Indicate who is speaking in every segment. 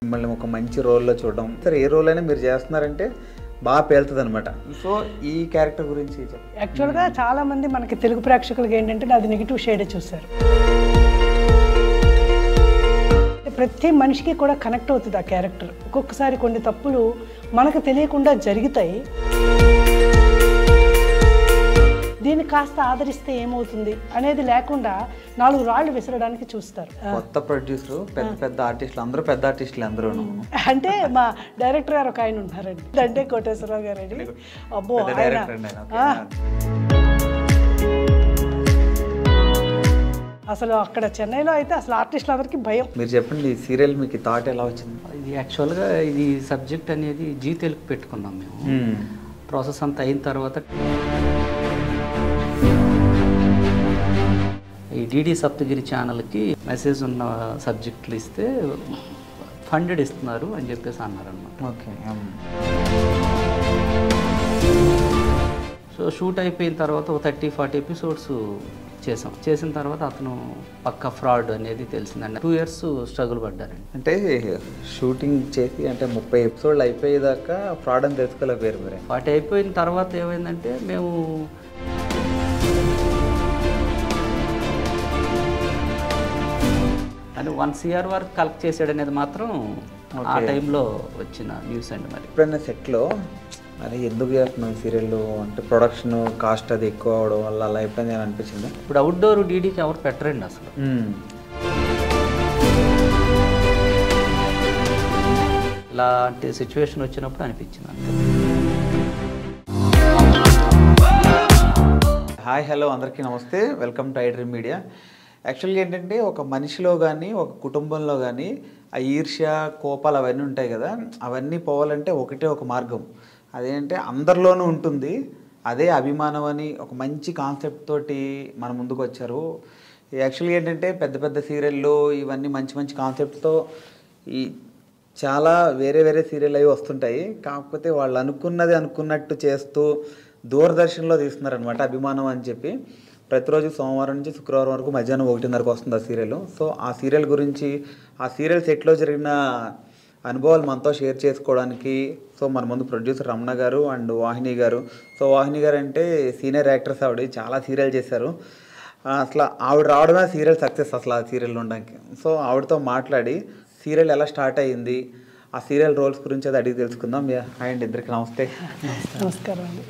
Speaker 1: మిమ్మల్ని ఒక మంచి రోల్లో చూడడం సరే ఏ రోల్ అయినా మీరు చేస్తున్నారంటే బాగా పేలుతుంది అనమాట. సో ఈ క్యారెక్టర్ గురించి
Speaker 2: యాక్చువల్గా చాలామంది మనకి తెలుగు ప్రేక్షకులకి ఏంటంటే అది నెగిటివ్ షేడే చూస్తారు. ప్రతి మనిషికి కూడా కనెక్ట్ అవుతుంది ఆ క్యారెక్టర్. ఒక్కొక్కసారి కొన్ని తప్పులు మనకు తెలియకుండా జరుగుతాయి. దీన్ని కాస్త ఆదరిస్తే ఏమవుతుంది అనేది లేకుండా 4 రాళ్ళు విసరడానికి చూస్తారు.
Speaker 1: కొత్త ప్రొడ్యూసర్ పెద్ద పెద్ద ఆర్టిస్టులు అందరూ పెద్ద ఆర్టిస్టులు అందరూ
Speaker 2: అంటే మా డైరెక్టర్ గారు ఒక ఆయన ఉన్నారండి, దండే కోటేశ్వరరావు గారండి. అబ్బో అసలు అక్కడ చెన్నైలో అయితే అసలు ఆర్టిస్టులు అందరికీ భయం.
Speaker 1: మీరు చెప్పండి ఈ సీరియల్ మీకు థాట్ ఎలా వచ్చింది?
Speaker 3: ఇది యాక్చువల్గా ఇది సబ్జెక్ట్ అనేది జీ తెలుగు పెట్టుకున్నాం మేము. ప్రాసెస్ అంతా అయిన తర్వాత ఈ డిడి సప్తగిరి ఛానల్కి మెసేజ్ ఉన్న సబ్జెక్టులు ఇస్తే ఫండెడ్ ఇస్తున్నారు అని చెప్పేసి అన్నారనమాట.
Speaker 1: ఓకే.
Speaker 3: సో షూట్ అయిపోయిన తర్వాత ఒక 30-40 ఎపిసోడ్స్ చేసిన తర్వాత అతను పక్క ఫ్రాడ్ అనేది తెలిసిందండి. 2 years స్ట్రగుల్ పడ్డారండి.
Speaker 1: అంటే షూటింగ్ చేసి అంటే 30 ఎపిసోడ్లు అయిపోయేదాకా ఫ్రాడ్ అని తెలుసుకోలేకపోయారు మరి.
Speaker 3: 40 అయిపోయిన తర్వాత ఏమైందంటే మేము అంటే 1 CR వరకు కలెక్ట్ చేసాడు అనేది మాత్రం ఆ టైంలో వచ్చిన న్యూస్ అండి. మరి
Speaker 1: ఎప్పుడైనా సెట్లో అరే ఎందుకు చేస్తున్నాం సీరియల్ అంటే ప్రొడక్షన్ కాస్ట్ అది ఎక్కువ అవడం వల్ల అలా ఎప్పుడైనా అనిపించింది?
Speaker 3: ఇప్పుడు అవుట్డోర్ డీడీకి ఎవరు పెట్టరండి అసలు. ఇలాంటి సిచ్యువేషన్ వచ్చినప్పుడు అనిపించింది అంతే.
Speaker 1: హాయ్ హలో అందరికీ నమస్తే, వెల్కమ్ టు ఐడ్రీమ్ మీడియా. యాక్చువల్గా ఏంటంటే ఒక మనిషిలో కానీ ఒక కుటుంబంలో కానీ ఆ ఈర్ష్య కోపాలు అవన్నీ ఉంటాయి కదా, అవన్నీ పోవాలంటే ఒకటే ఒక మార్గం. అదేంటే అందరిలోనూ ఉంటుంది, అదే అభిమానం అని ఒక మంచి కాన్సెప్ట్ తోటి మన ముందుకు వచ్చారు. యాక్చువల్గా ఏంటంటే పెద్ద పెద్ద సీరియళ్ళు ఇవన్నీ మంచి మంచి కాన్సెప్ట్తో ఈ చాలా వేరే వేరే సీరియల్ అవి వస్తుంటాయి. కాకపోతే వాళ్ళు అనుకున్నది అనుకున్నట్టు చేస్తూ దూరదర్శన్లో తీస్తున్నారనమాట అభిమానం అని చెప్పి. ప్రతిరోజు సోమవారం నుంచి శుక్రవారం వరకు మధ్యాహ్నం 1:30కు వస్తుంది ఆ సీరియల్. సో ఆ సీరియల్ గురించి ఆ సీరియల్ సెట్లో జరిగిన అనుభవాలు మనతో షేర్ చేసుకోవడానికి సో మన ముందు ప్రొడ్యూసర్ రమణ గారు అండ్ వాహిని గారు. సో వాహిని గారు అంటే సీనియర్ యాక్ట్రెస్, ఆవిడ చాలా సీరియల్ చేశారు. అసలు ఆవిడ రావడమే సీరియల్ సక్సెస్ అసలు ఆ సీరియల్ ఉండడానికి. సో ఆవిడతో మాట్లాడి సీరియల్ ఎలా స్టార్ట్ అయ్యింది, ఆ సీరియల్ రోల్స్ గురించి అది అడిగి తెలుసుకుందాం. హాయ్ అండి, ఇద్దరికి నమస్తే.
Speaker 2: నమస్కారం అండి.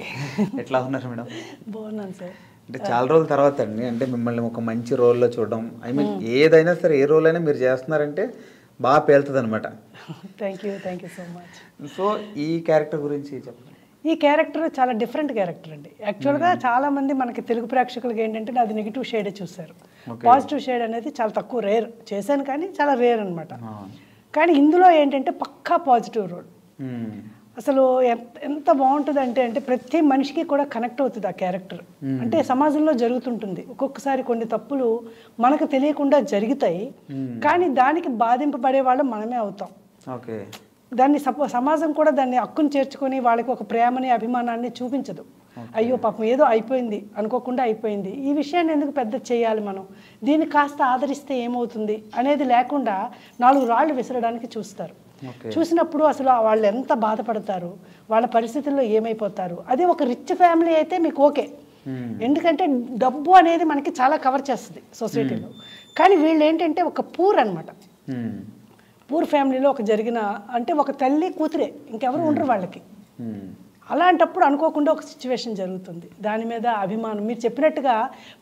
Speaker 1: ఎట్లా ఉన్నారు మేడం?
Speaker 2: బాగున్నాను సార్.
Speaker 1: అంటే చాలా రోజుల తర్వాత అండి అంటే మిమ్మల్ని ఒక మంచి రోల్లో చూడడం, ఐ మీన్ ఏదైనా సరే ఏ రోల్ అయినా మీరు చేస్తున్నారంటే బాగా పేలుతుంది అనమాట.
Speaker 2: Thank you so much.
Speaker 1: So ఈ క్యారెక్టర్ గురించి చెప్పండి.
Speaker 2: ఈ క్యారెక్టర్ చాలా డిఫరెంట్ క్యారెక్టర్ అండి. యాక్చువల్గా చాలామంది మనకి తెలుగు ప్రేక్షకులకి ఏంటంటే అది నెగిటివ్ షేడే చూస్తారు. పాజిటివ్ షేడ్ అనేది చాలా తక్కువ, రేర్ చేశాను కానీ చాలా రేర్ అనమాట. కానీ ఇందులో ఏంటంటే పక్కా పాజిటివ్ రోల్. అసలు ఎంత బాగుంటుంది అంటే ప్రతి మనిషికి కూడా కనెక్ట్ అవుతుంది ఆ క్యారెక్టర్. అంటే సమాజంలో జరుగుతుంటుంది ఒక్కొక్కసారి కొన్ని తప్పులు మనకు తెలియకుండా జరుగుతాయి, కానీ దానికి బాధింపబడే వాళ్ళం మనమే అవుతాం.
Speaker 1: ఓకే.
Speaker 2: దాన్ని సమాజం కూడా దాన్ని హక్కును చేర్చుకొని వాళ్ళకి ఒక ప్రేమని అభిమానాన్ని చూపించదు. అయ్యో పాపం ఏదో అయిపోయింది అనుకోకుండా అయిపోయింది, ఈ విషయాన్ని ఎందుకు పెద్ద చేయాలి మనం, దీన్ని కాస్త ఆదరిస్తే ఏమవుతుంది అనేది లేకుండా 4 రాళ్ళు విసరడానికి చూస్తారు. చూసినప్పుడు అసలు వాళ్ళు ఎంత బాధపడతారు, వాళ్ళ పరిస్థితుల్లో ఏమైపోతారు. అదే ఒక రిచ్ ఫ్యామిలీ అయితే మీకు ఓకే, ఎందుకంటే డబ్బు అనేది మనకి చాలా కవర్ చేస్తుంది సొసైటీలో. కానీ వీళ్ళు ఏంటంటే ఒక పూర్ అనమాట. పూర్ ఫ్యామిలీలో ఒక జరిగిన అంటే ఒక తల్లి కూతురే, ఇంకెవరు ఉండరు వాళ్ళకి. అలాంటప్పుడు అనుకోకుండా ఒక సిచ్యువేషన్ జరుగుతుంది, దాని మీద అభిమానం. మీరు చెప్పినట్టుగా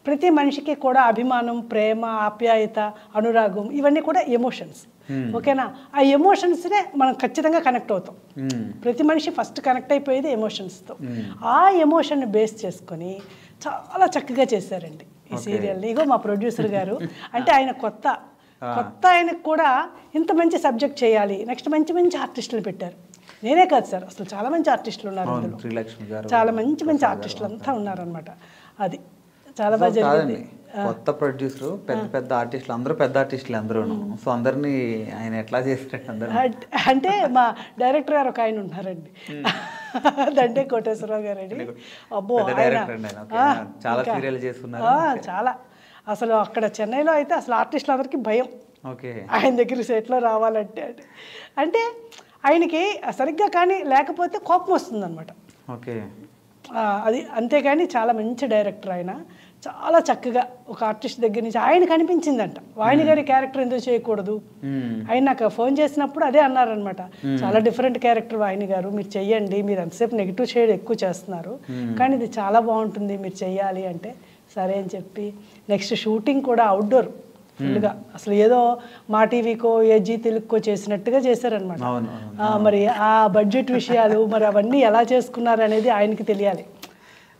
Speaker 2: ప్రతి మనిషికి కూడా అభిమానం, ప్రేమ, ఆప్యాయత, అనురాగం ఇవన్నీ కూడా ఎమోషన్స్. ఓకేనా? ఆ ఎమోషన్స్నే మనం ఖచ్చితంగా కనెక్ట్ అవుతాం. ప్రతి మనిషి ఫస్ట్ కనెక్ట్ అయిపోయేది ఎమోషన్స్తో. ఆ ఎమోషన్ని బేస్ చేసుకొని చాలా చక్కగా చేశారండి ఈ సీరియల్ని. ఇగో మా ప్రొడ్యూసర్ గారు అంటే ఆయన కొత్త ఆయనకు కూడా ఇంత మంచి సబ్జెక్ట్ చేయాలి, నెక్స్ట్ మంచి మంచి ఆర్టిస్టులు పెట్టారు. నేనే కాదు సార్, అసలు చాలా మంచి ఆర్టిస్టులు ఉన్నారు అందులో, చాలా మంచి మంచి ఆర్టిస్టులు అంతా ఉన్నారనమాట. అది చాలా బాగా జరిగింది.
Speaker 1: కొత్త ప్రొడ్యూసర్ పెద్ద పెద్ద ఆర్టిస్టులు అందరూ పెద్ద ఆర్టిస్టులు అందరూ. సో అందరినీ ఆయన ఎట్లా చేస్తాడు?
Speaker 2: అంటే మా డైరెక్టర్ గారు ఒక ఆయన ఉన్నారండి, దండే కోటేశ్వరరావు గారండి. అబ్బో
Speaker 1: చాలా సీరియల్ చేస్తున్నారు.
Speaker 2: చాలా అసలు అక్కడ చెన్నైలో అయితే అసలు ఆర్టిస్టులు అందరికీ భయం.
Speaker 1: ఓకే.
Speaker 2: ఆయన దగ్గర సెట్లో రావాలంటే అంటే ఆయనకి సరిగ్గా కానీ లేకపోతే కోపం వస్తుందన్నమాట.
Speaker 1: ఓకే.
Speaker 2: అది అంతేగాని చాలా మంచి డైరెక్టర్ ఆయన. చాలా చక్కగా ఒక ఆర్టిస్ట్ దగ్గర నుంచి ఆయనకు అనిపించిందంట వాణి గారి క్యారెక్టర్ ఎందుకు చేయకూడదు. ఆయన నాకు ఫోన్ చేసినప్పుడు అదే అన్నారనమాట, చాలా డిఫరెంట్ క్యారెక్టర్ వాణి గారు, మీరు చెయ్యండి, మీరు ఎంతసేపు నెగిటివ్ షేడ్ ఎక్కువ చేస్తున్నారు కానీ ఇది చాలా బాగుంటుంది, మీరు చెయ్యాలి అంటే సరే అని చెప్పి నెక్స్ట్ షూటింగ్ కూడా అవుట్డోర్ ఫుల్గా అసలు ఏదో మా టీవీకో ఏజీ తెలుగుకో చేసినట్టుగా చేశారనమాట. మరి ఆ బడ్జెట్ విషయాలు మరి అవన్నీ ఎలా చేసుకున్నారు అనేది ఆయనకి తెలియాలి.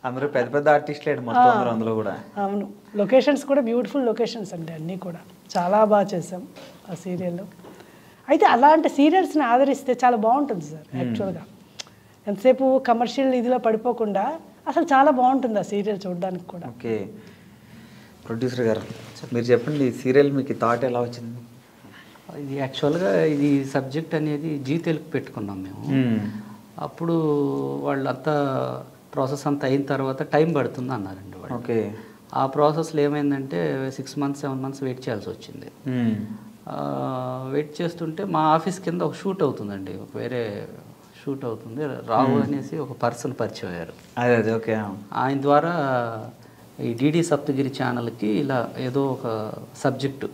Speaker 1: అందరూ పెద్ద పెద్ద ఆర్టిస్టులు మొత్తం అందులో కూడా.
Speaker 2: అవును, లొకేషన్స్ కూడా బ్యూటిఫుల్ లొకేషన్స్ అండి, అన్నీ కూడా చాలా బాగా చేసాం ఆ సీరియల్లో. అయితే అలాంటి సీరియల్స్ని ఆదరిస్తే చాలా బాగుంటుంది సార్. యాక్చువల్గా ఎంతసేపు కమర్షియల్ ఇదిలో పడిపోకుండా అసలు చాలా బాగుంటుంది ఆ సీరియల్ చూడడానికి కూడా.
Speaker 1: ఓకే. ప్రొడ్యూసర్ గారు మీరు చెప్పండి, ఈ సీరియల్ మీకు థాట్ ఎలా వచ్చింది?
Speaker 3: ఇది యాక్చువల్గా ఇది సబ్జెక్ట్ అనేది జీ తెలుగు పెట్టుకున్నాం మేము. అప్పుడు వాళ్ళంతా ప్రాసెస్ అంతా అయిన తర్వాత టైం పడుతుంది అన్నారండి వాళ్ళు.
Speaker 1: ఓకే.
Speaker 3: ఆ ప్రాసెస్లో ఏమైందంటే 6 months 7 months వెయిట్ చేయాల్సి వచ్చింది. వెయిట్ చేస్తుంటే మా ఆఫీస్ కింద ఒక షూట్ అవుతుందండి, ఒక వేరే షూట్ అవుతుంది. రావు అనేసి ఒక పర్సన్ పరిచయం అయ్యారు.
Speaker 1: అదే. ఓకే.
Speaker 3: ఆయన ద్వారా ఈ డిడి సప్తగిరి ఛానల్కి ఇలా ఏదో ఒక సబ్జెక్టు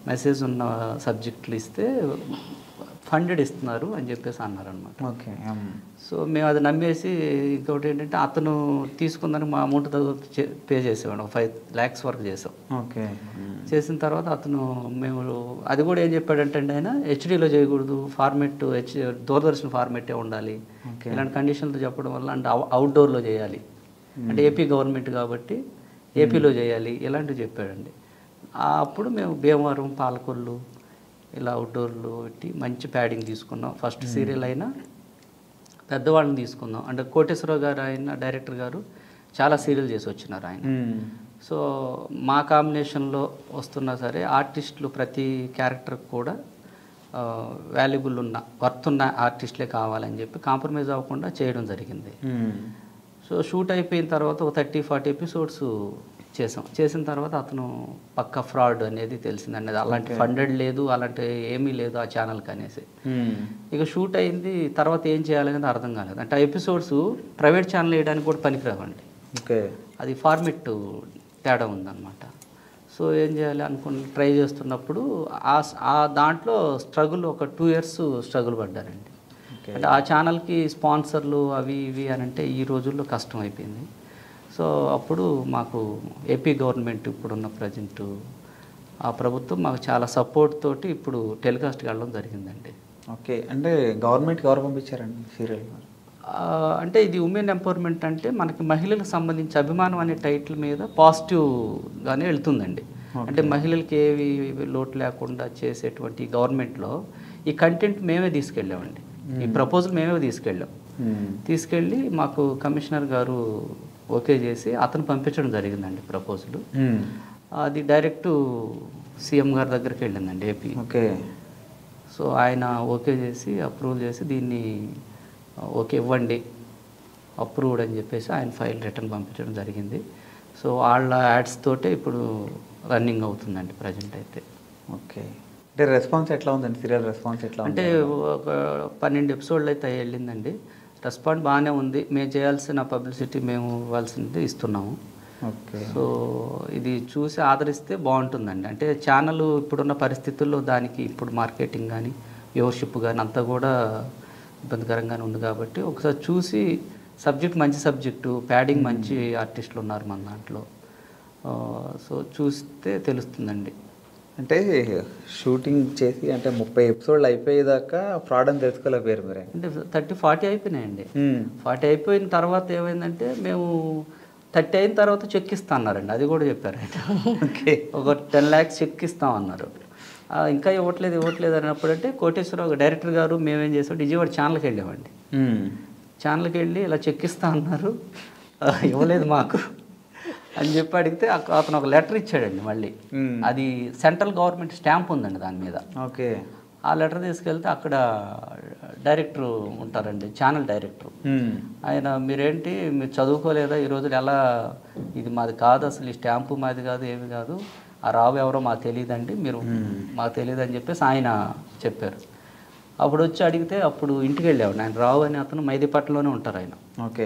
Speaker 3: మెసేజ్ ఉన్న సబ్జెక్టులు ఇస్తే ఫండెడ్ ఇస్తున్నారు అని చెప్పేసి అన్నారనమాట.
Speaker 1: ఓకే.
Speaker 3: సో మేము అది నమ్మేసి ఇంకోటి ఏంటంటే అతను తీసుకుందని మా అమౌంట్ పే చేసేవాడు, 5 lakhs వరకు చేసాం.
Speaker 1: ఓకే.
Speaker 3: చేసిన తర్వాత అతను మేము అది కూడా ఏం చెప్పాడంటే ఆయన హెచ్డీలో చేయకూడదు, ఫార్మెట్ దూరదర్శన్ ఫార్మెటే ఉండాలి, ఇలాంటి కండిషన్తో చెప్పడం వల్ల అంటే అవుట్డోర్లో చేయాలి అంటే ఏపీ గవర్నమెంట్ కాబట్టి ఏపీలో చేయాలి ఇలాంటివి చెప్పాడండి. అప్పుడు మేము భీమవరం పాలకొల్లు ఇలా అవుట్డోర్లో పెట్టి మంచి ప్యాడింగ్ తీసుకున్నాం. ఫస్ట్ సీరియల్ అయినా పెద్దవాళ్ళని తీసుకుందాం అంటే కోటేశ్వరరావు గారు ఆయన డైరెక్టర్ గారు చాలా సీరియల్ చేసి వచ్చినారు ఆయన. సో మా కాంబినేషన్లో వస్తున్నా సరే ఆర్టిస్టులు ప్రతి క్యారెక్టర్కి కూడా వాల్యుబుల్ ఉన్న వర్త్ ఉన్న ఆర్టిస్టులే కావాలని చెప్పి కాంప్రమైజ్ అవ్వకుండా చేయడం జరిగింది. సో షూట్ అయిపోయిన తర్వాత ఒక 30-40 episodes చేసిన తర్వాత అతను పక్క ఫ్రాడ్ అనేది తెలిసిందండి. అలాంటి ఫండెడ్ లేదు, అలాంటి ఏమీ లేదు ఆ ఛానల్కి అనేసి. ఇక షూట్ అయింది తర్వాత ఏం చేయాలనేది అర్థం కాలేదు. అంటే ఆ ఎపిసోడ్స్ ప్రైవేట్ ఛానల్ వేయడానికి కూడా పనికిరావండి.
Speaker 1: ఓకే.
Speaker 3: అది ఫార్మెట్ తేడా ఉందన్నమాట. సో ఏం చేయాలి అనుకుని ట్రై చేస్తున్నప్పుడు ఆ దాంట్లో స్ట్రగుల్ ఒక 2 years స్ట్రగుల్ పడ్డారండి. అంటే ఆ ఛానల్కి స్పాన్సర్లు అవి ఇవి అని అంటే ఈ రోజుల్లో కష్టం అయిపోయింది. సో అప్పుడు మాకు ఏపీ గవర్నమెంట్ ఇప్పుడున్న ప్రజెంట్ ఆ ప్రభుత్వం మాకు చాలా సపోర్ట్ తోటి ఇప్పుడు టెలికాస్ట్కి వెళ్ళడం జరిగిందండి.
Speaker 1: ఓకే. అంటే గవర్నమెంట్కి ఎవరు పంపించారండి సీరియల్?
Speaker 3: అంటే ఇది ఉమెన్ ఎంపవర్మెంట్ అంటే మనకి మహిళలకు సంబంధించి అభిమానం అనే టైటిల్ మీద పాజిటివ్గానే వెళ్తుందండి. అంటే మహిళలకి ఏవి లోటు లేకుండా చేసేటువంటి గవర్నమెంట్లో ఈ కంటెంట్ మేమే తీసుకెళ్ళామండి. ఈ ప్రపోజల్ మేమే తీసుకెళ్ళి మాకు కమిషనర్ గారు ఓకే చేసి అతను పంపించడం జరిగిందండి ప్రపోజల్. అది డైరెక్ట్ సీఎం గారి దగ్గరికి వెళ్ళిందండి ఏపీ.
Speaker 1: ఓకే.
Speaker 3: సో ఆయన ఓకే చేసి అప్రూవల్ చేసి దీన్ని ఓకే ఇవ్వండి అప్రూవ్డ్ అని చెప్పేసి ఆయన ఫైల్ రిటర్న్ పంపించడం జరిగింది. సో వాళ్ళ యాడ్స్ తోటే ఇప్పుడు రన్నింగ్ అవుతుందండి ప్రజెంట్ అయితే.
Speaker 1: ఓకే. అంటే రెస్పాన్స్ ఎట్లా ఉందండి సీరియల్? రెస్పాన్స్ ఎట్లా
Speaker 3: అంటే ఒక 12 episodes అయితే వెళ్ళిందండి. రెస్పాన్స్ బాగానే ఉంది. మేము చేయాల్సిన పబ్లిసిటీ మేము ఇవ్వాల్సింది ఇస్తున్నాము.
Speaker 1: ఓకే.
Speaker 3: సో ఇది చూసి ఆదరిస్తే బాగుంటుందండి. అంటే ఛానల్ ఇప్పుడున్న పరిస్థితుల్లో దానికి ఇప్పుడు మార్కెటింగ్ కానీ వ్యూవర్షిప్ కానీ అంతా కూడా ఇబ్బందికరంగానే ఉంది కాబట్టి ఒకసారి చూసి సబ్జెక్ట్ మంచి సబ్జెక్టు, ప్యాడింగ్ మంచి ఆర్టిస్టులు ఉన్నారు మన దాంట్లో. సో చూస్తే తెలుస్తుందండి.
Speaker 1: అంటే షూటింగ్ చేసి అంటే 30 episodes అయిపోయేదాకా ఫ్రాడ్ అని తెలుసుకోలేకపోయారు మీరే?
Speaker 3: అంటే 30-40 అయిపోయినాయండి. 40 అయిపోయిన తర్వాత ఏమైందంటే మేము 30 అయిన తర్వాత చెక్ ఇస్తా అన్నారండి. అది కూడా చెప్పారు ఆయన.
Speaker 1: ఓకే.
Speaker 3: ఒక 10 lakhs చెక్ ఇస్తామన్నారు. ఇంకా ఇవ్వట్లేదు అన్నప్పుడు అంటే కోటేశ్వరరావు డైరెక్టర్ గారు మేమేం చేసాం విజయవాడ ఛానల్కి వెళ్ళామండి. ఛానల్కి వెళ్ళి ఇలా చెక్ ఇస్తా అన్నారు, ఇవ్వలేదు మాకు అని చెప్పి అడిగితే అతను ఒక లెటర్ ఇచ్చాడండి. మళ్ళీ అది సెంట్రల్ గవర్నమెంట్ స్టాంప్ ఉందండి దాని మీద.
Speaker 1: ఓకే.
Speaker 3: ఆ లెటర్ తీసుకెళ్తే అక్కడ డైరెక్టర్ ఉంటారండి, ఛానల్ డైరెక్టర్. ఆయన మీరేంటి మీరు చదువుకోలేదా, ఈ రోజులు ఎలా ఇది మాది కాదు, అసలు ఈ స్టాంపు మాది కాదు, ఏమి కాదు, ఆ రావు ఎవరో మాకు తెలియదండి, మీరు మాకు తెలియదు అని చెప్పేసి ఆయన చెప్పారు. అప్పుడు వచ్చి అడిగితే అప్పుడు ఇంటికి వెళ్ళాము. ఆయన రావు అని అతను మైదీపట్నంలోనే ఉంటారు ఆయన.
Speaker 1: ఓకే.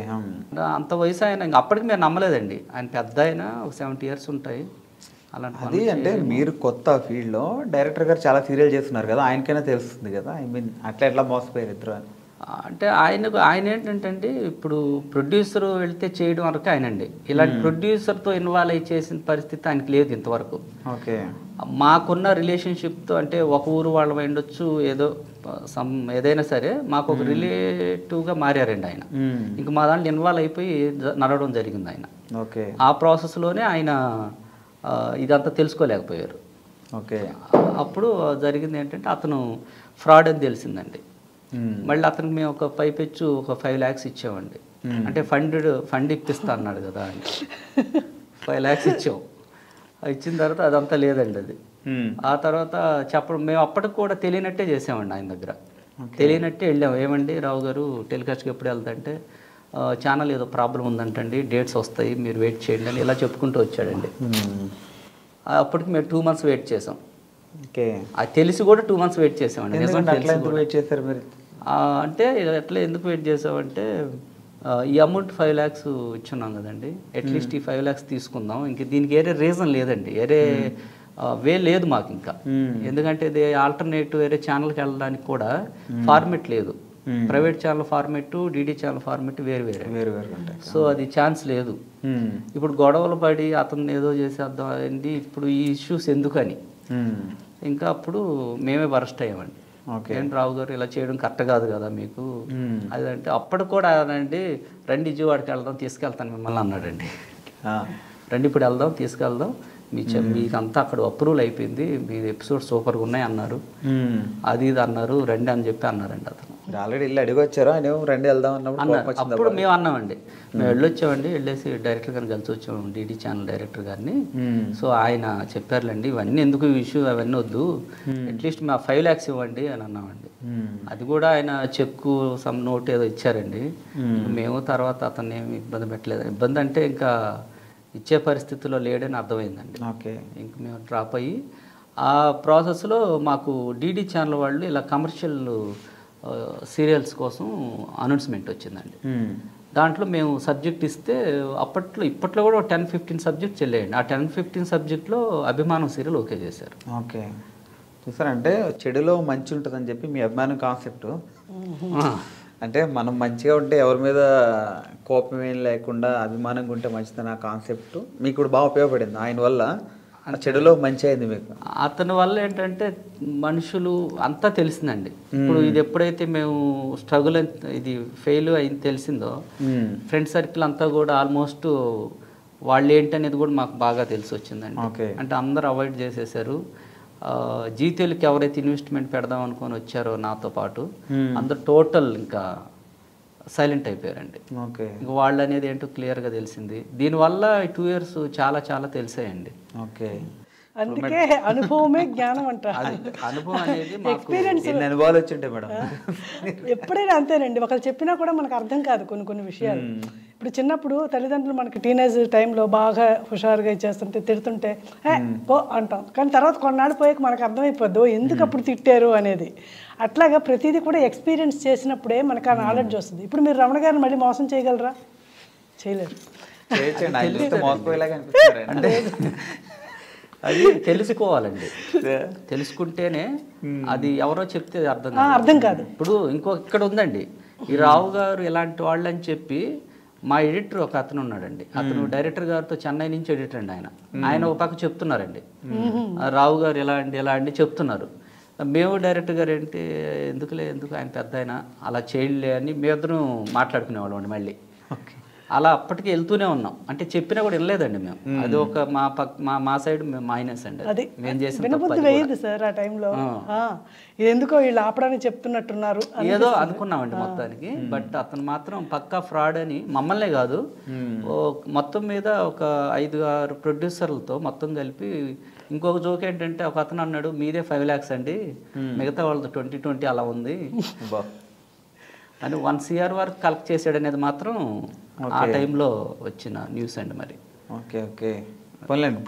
Speaker 3: అంత వయసు ఆయన ఇంకా అప్పటికి మేము నమ్మలేదండి. ఆయన పెద్ద ఆయన, ఒక 70 years ఉంటాయి. అలాంటి
Speaker 1: అది అంటే మీరు కొత్త ఫీల్డ్లో డైరెక్టర్ గారు చాలా సీరియల్ చేస్తున్నారు కదా, ఆయనకైనా తెలుస్తుంది కదా. ఐ మీన్ అట్లా ఎట్లా మోసపోయారు ఇద్దరు అని?
Speaker 3: అంటే ఆయన ఏంటంటే అండి, ఇప్పుడు ప్రొడ్యూసర్ వెళ్తే చేయడం వరకు ఆయనండి. ఇలాంటి ప్రొడ్యూసర్తో ఇన్వాల్వ్ అయ్యి చేసిన పరిస్థితి ఆయనకి లేదు ఇంతవరకు.
Speaker 1: ఓకే.
Speaker 3: మాకున్న రిలేషన్షిప్తో అంటే ఒక ఊరు వాళ్ళం ఉండొచ్చు, ఏదో ఏదైనా సరే మాకు ఒక రిలేటివ్గా మారారండి ఆయన. ఇంక మా దాంట్లో ఇన్వాల్వ్ అయిపోయి నడవడం జరిగింది ఆయన.
Speaker 1: ఓకే.
Speaker 3: ఆ ప్రాసెస్లోనే ఆయన ఇదంతా తెలుసుకోలేకపోయారు.
Speaker 2: ఓకే.
Speaker 3: అప్పుడు జరిగింది ఏంటంటే అతను ఫ్రాడ్ అని తెలిసిందండి. మళ్ళీ అతనికి మేము ఒక పైపెచ్చు ఒక 5 lakhs ఇచ్చామండి. అంటే ఫండ్ ఇప్పిస్తా అన్నాడు కదా అని 5 lakhs ఇచ్చాం. ఇచ్చిన తర్వాత అదంతా లేదండి అది. ఆ తర్వాత చెప్పడం మేము అప్పటికి కూడా తెలియనట్టే చేసామండి ఆయన దగ్గర. తెలియనట్టే వెళ్ళాము. ఏమండి రావు గారు టెలికాస్ట్కి ఎప్పుడు వెళ్తాంటే ఛానల్ ఏదో ప్రాబ్లం ఉందంటండి, డేట్స్ వస్తాయి మీరు వెయిట్ చేయండి అని ఇలా చెప్పుకుంటూ వచ్చాడండి. అప్పటికి మేము 2 months వెయిట్ చేసాం.
Speaker 1: ఓకే.
Speaker 3: అది తెలిసి కూడా 2 months వెయిట్ చేసామండి.
Speaker 1: వెయిట్ చేశారు మీరు?
Speaker 3: అంటే ఎట్లా ఎందుకు వెయిట్ చేసామంటే ఈ అమౌంట్ 5 lakhs ఇచ్చున్నాం కదండి, అట్లీస్ట్ ఈ 5 lakhs తీసుకుందాం. ఇంక దీనికి వేరే రీజన్ లేదండి, వేరే వే లేదు మాకు ఇంకా. ఎందుకంటే ఇది ఆల్టర్నేటివ్ వేరే ఛానల్కి వెళ్ళడానికి కూడా ఫార్మెట్ లేదు. Private channel format, DD channel format వేరు ఉంటాయి. సో అది ఛాన్స్ లేదు. ఇప్పుడు గొడవలు పడి అతను ఏదో చేసేద్దాం అండి, ఇప్పుడు ఈ ఇష్యూస్ ఎందుకని ఇంకా అప్పుడు మేమే వరస్ట్ అయ్యామండి. ఏంటి రావు గారు ఇలా చేయడం కరెక్ట్ కాదు కదా మీకు అదంటే, అప్పుడు కూడా అనండి రండి విజయవాడకి వెళ్దాం తీసుకెళ్తాను మిమ్మల్ని అన్నాడండి. రండి ఇప్పుడు వెళ్దాం తీసుకెళ్దాం, మీకంతా అక్కడ అప్రూవల్ అయిపోయింది, మీ ఎపిసోడ్ సూపర్గా ఉన్నాయి అన్నారు, అది ఇది అన్నారు, రండి అని చెప్పి అన్నారండి. అతను
Speaker 1: ఆల్రెడీ వెళ్ళి అడిగి వచ్చారా ఆయన రండి వెళ్దాం అన్నారు?
Speaker 3: అప్పుడు మేము అన్నామండి, మేము వెళ్ళొచ్చామండి, వెళ్ళేసి డైరెక్టర్ గారిని కలిసి వచ్చాము, డిడి ఛానల్ డైరెక్టర్ గారిని. సో ఆయన చెప్పారులేండి ఇవన్నీ ఎందుకు ఇష్యూ అవన్నీ వద్దు, అట్లీస్ట్ మా 5 lakhs ఇవ్వండి అని అన్నామండి. అది కూడా ఆయన చెక్కు సమ్ నోట్ ఏదో ఇచ్చారండి. మేము తర్వాత అతన్ని ఏమి ఇబ్బంది పెట్టలేదు. ఇబ్బంది అంటే ఇంకా ఇచ్చే పరిస్థితిలో లేడని అర్థమైందండి. ఇంక మేము డ్రాప్ అయ్యి ఆ ప్రాసెస్లో మాకు డిడి ఛానల్ వాళ్ళు ఇలా కమర్షియల్ సీరియల్స్ కోసం అనౌన్స్మెంట్ వచ్చిందండి. దాంట్లో మేము సబ్జెక్ట్ ఇస్తే ఇప్పట్లో కూడా 10-15 సబ్జెక్ట్స్ వెళ్ళాయండి. ఆ 10-15 సబ్జెక్ట్లో అభిమానం సీరియల్ ఓకే చేశారు.
Speaker 1: ఓకే. చూసారంటే చెడులో మంచి ఉంటుందని చెప్పి మీ అభిమానం కాన్సెప్ట్. అంటే మనం మంచిగా ఉంటే ఎవరి మీద కోపం ఏం లేకుండా అభిమానంగా ఉంటే మంచిదని ఆ కాన్సెప్ట్ మీకు కూడా బాగా ఉపయోగపడింది. ఆయన వల్ల చెడులో మంచి అయింది మీకు.
Speaker 3: అతని వల్ల ఏంటంటే మనుషులు అంతా తెలిసిందండి. ఇప్పుడు ఇది ఎప్పుడైతే మేము స్ట్రగుల్ ఇది ఫెయిల్ అయింది తెలిసిందో, ఫ్రెండ్ సర్కిల్ అంతా కూడా ఆల్మోస్ట్ వాళ్ళు ఏంటనేది కూడా మాకు బాగా తెలిసి వచ్చిందండి. అంటే అందరూ అవాయిడ్ చేసేసారు. జీతేలకి ఎవరైతే ఇన్వెస్ట్మెంట్ పెడదాం అనుకొని వచ్చారో నాతో పాటు అందరు టోటల్ ఇంకా సైలెంట్ అయిపోయారండి. ఇంకా వాళ్ళు అనేది ఏంటో క్లియర్గా తెలిసింది. దీనివల్ల 2 years చాలా చాలా తెలిసాయండి.
Speaker 2: అందుకే అనుభవమే జ్ఞానం అంటారు.
Speaker 3: అనుభవం అనేది
Speaker 2: ఎక్స్పీరియన్స్
Speaker 1: అనుభవాలు వచ్చింటాయి మేడం.
Speaker 2: ఎప్పుడైనా అంతేనండి, ఒకరు చెప్పినా కూడా మనకు అర్థం కాదు కొన్ని విషయాలు. ఇప్పుడు చిన్నప్పుడు తల్లిదండ్రులు మనకి టీనేజ్ టైంలో బాగా హుషారుగా చేస్తుంటే తిడుతుంటే పో అంటాం, కానీ తర్వాత కొన్నాళ్ళు పోయాక మనకు అర్థమైపోద్దు ఎందుకు అప్పుడు తిట్టారు అనేది. అట్లాగా ప్రతిదీ కూడా ఎక్స్పీరియన్స్ చేసినప్పుడే మనకు ఆ నాలెడ్జ్ వస్తుంది. ఇప్పుడు మీరు రమణ గారిని మళ్ళీ మోసం చేయగలరా? చేయలేరు.
Speaker 3: అంటే అది తెలుసుకోవాలండి, తెలుసుకుంటేనే అది ఎవరో చెప్తే అర్థం కాదు. ఇప్పుడు ఇక్కడ ఉందండి ఈ రావు గారు ఇలాంటి వాళ్ళు అని చెప్పి మా ఎడిటర్ ఒక అతను ఉన్నాడండి. అతను డైరెక్టర్ గారితో చెన్నై నుంచి ఎడిటర్ అండి. ఆయన ఒక పక్క చెప్తున్నారండి రావు గారు ఎలా అండి చెప్తున్నారు. మేము డైరెక్టర్ గారు ఏంటి ఎందుకు ఆయన పెద్ద ఆయన అలా చేయలే అని మేమిద్దరం మాట్లాడుకునేవాళ్ళం అండి. మళ్ళీ అలా అప్పటికి వెళ్తూనే ఉన్నాం. అంటే చెప్పినా కూడా వినలేదండి మేము. అది ఒక మా సైడ్ మైనస్ అండి.
Speaker 2: అది
Speaker 3: మేము చేసిన
Speaker 2: వినబుద్ధి వేయదు సార్ ఆ టైంలో. ఇది ఎందుకో వీళ్ళు ఆపడానికి చెప్తున్నట్టున్నారు
Speaker 3: ఏదో అనుకున్నామండి మొత్తానికి. బట్ అతను మాత్రం పక్కా ఫ్రాడ్ అని మమ్మల్నే కాదు మొత్తం మీద ఒక 5-6 ప్రొడ్యూసర్లతో మొత్తం కలిపి. ఇంకొక జోక్ ఏంటంటే ఒక అతను అన్నాడు మీదే 5 lakhs అండి, మిగతా వాళ్ళతో 20-20 అలా ఉంది అని 1 CR వరకు కలెక్ట్ చేసాడు అనేది మాత్రం ఆ టైంలో వచ్చిన న్యూస్ అండి. మరి
Speaker 1: ఓకే.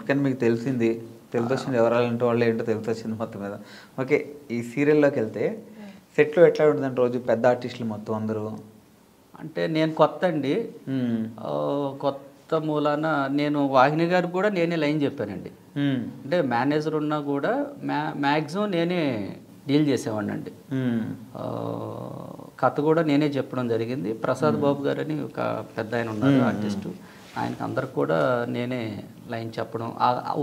Speaker 1: కానీ మీకు తెలిసింది తెలిసొచ్చింది ఎవరాలంటే వాళ్ళు ఏంటో తెలిసొచ్చింది మొత్తం మీద. ఓకే, ఈ సీరియల్లోకి వెళ్తే సెట్లో ఎట్లా ఉంటుందంటే రోజు పెద్ద ఆర్టిస్టులు మొత్తం అందరూ?
Speaker 3: అంటే నేను కొత్త అండి, కొత్త మూలాన నేను వాహిని గారికి కూడా నేనే లైన్ చెప్పానండి. అంటే మేనేజర్ ఉన్నా కూడా మ్యాక్సిమం నేనే డీల్ చేసేవాడిని అండి. కథ కూడా నేనే చెప్పడం జరిగింది. ప్రసాద్ బాబు గారు అని ఒక పెద్ద ఆయన ఉన్నారు ఆర్టిస్టు, ఆయనకి అందరికి కూడా నేనే లైన్ చెప్పడం.